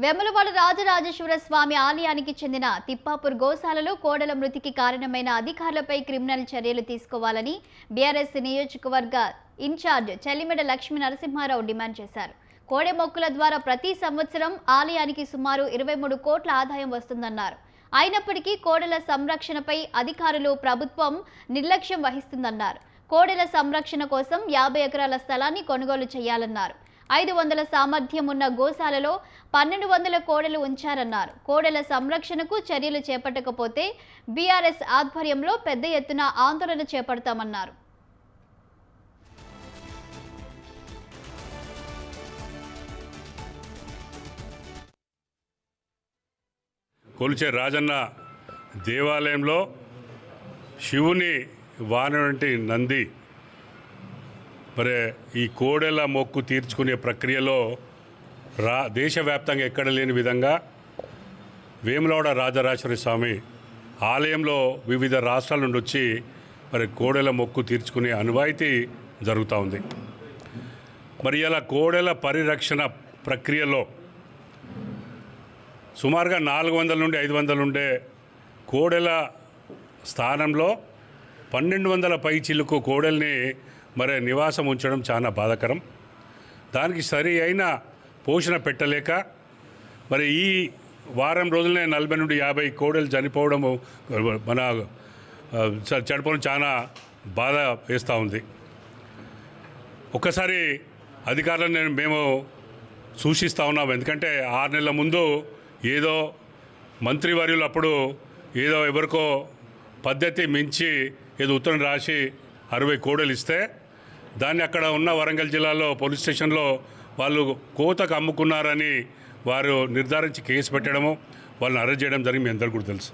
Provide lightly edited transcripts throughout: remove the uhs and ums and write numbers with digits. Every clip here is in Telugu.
వెములవాడ రాజరాజేశ్వర స్వామి ఆలయానికి చెందిన తిప్పాపూర్ గోశాలలో కోడల మృతికి కారణమైన అధికారులపై క్రిమినల్ చర్యలు తీసుకోవాలని బీఆర్ఎస్ నియోజకవర్గ ఇన్ఛార్జ్ చెల్లిమెడ లక్ష్మీ నరసింహారావు డిమాండ్ చేశారు. కోడె మొక్కుల ద్వారా ప్రతి సంవత్సరం ఆలయానికి సుమారు 23 కోట్ల ఆదాయం వస్తుందన్నారు. అయినప్పటికీ కోడల సంరక్షణపై అధికారులు ప్రభుత్వం నిర్లక్ష్యం వహిస్తుందన్నారు. కోడెల సంరక్షణ కోసం 50 ఎకరాల స్థలాన్ని కొనుగోలు చేయాలన్నారు. 500 సామర్థ్యం ఉన్న గోశాలలో 1200 కోడెలు ఉంచారన్నారు. కోడెల సంరక్షణకు చర్యలు చేపట్టకపోతే బీఆర్ఎస్ ఆధ్వర్యంలో పెద్ద ఎత్తున ఆందోళన చేపడతామన్నారు. కొలిచే రాజన్న దేవాలయంలో శివుని వానవంటి నంది మరి ఈ కోడెల మొక్కు తీర్చుకునే ప్రక్రియలో దేశవ్యాప్తంగా ఎక్కడ లేని విధంగా వేములవాడ రాజరాజేశ్వర స్వామి ఆలయంలో వివిధ రాష్ట్రాల నుండి వచ్చి మరి కోడెల మొక్కు తీర్చుకునే అనువాయితీ జరుగుతూ ఉంది. మరి ఇలా కోడెల పరిరక్షణ ప్రక్రియలో సుమారుగా 400 నుండి 500 ఉండే కోడెల స్థానంలో 1200 పై చిలుకు కోడెల్ని మరి నివాసం ఉంచడం చాలా బాధాకరం. దానికి సరి అయిన పోషణ పెట్టలేక మరి ఈ వారం రోజులనే 40 నుండి 50 కోడెలు చనిపోవడము మన చనిపోవడం చాలా బాధ వేస్తూ ఉంది. ఒక్కసారి అధికారులను మేము సూచిస్తూ ఉన్నాము. ఎందుకంటే 6 నెలల ముందు ఏదో మంత్రివర్యులు అప్పుడు ఏదో ఎవరికో పద్ధతి మించి ఏదో ఉత్తరం రాసి 60 కోడలు ఇస్తే దాన్ని అక్కడ ఉన్న వరంగల్ జిల్లాలో పోలీస్ స్టేషన్లో వాళ్ళు కోతకు అమ్ముకున్నారని వారు నిర్ధారించి కేసు పెట్టడము, వాళ్ళని అరెస్ట్ చేయడం జరిగి మీ అందరికీ కూడా తెలుసు.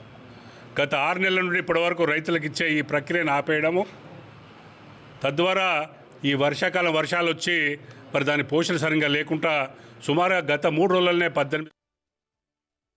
గత 6 నెలల నుండి ఇప్పటివరకు రైతులకు ఇచ్చే ఈ ప్రక్రియను ఆపేయడము, తద్వారా ఈ వర్షాకాలం వర్షాలు వచ్చి మరి దాని పోషణ సరిగ్గా లేకుండా సుమారుగా గత 3 రోజులనే 18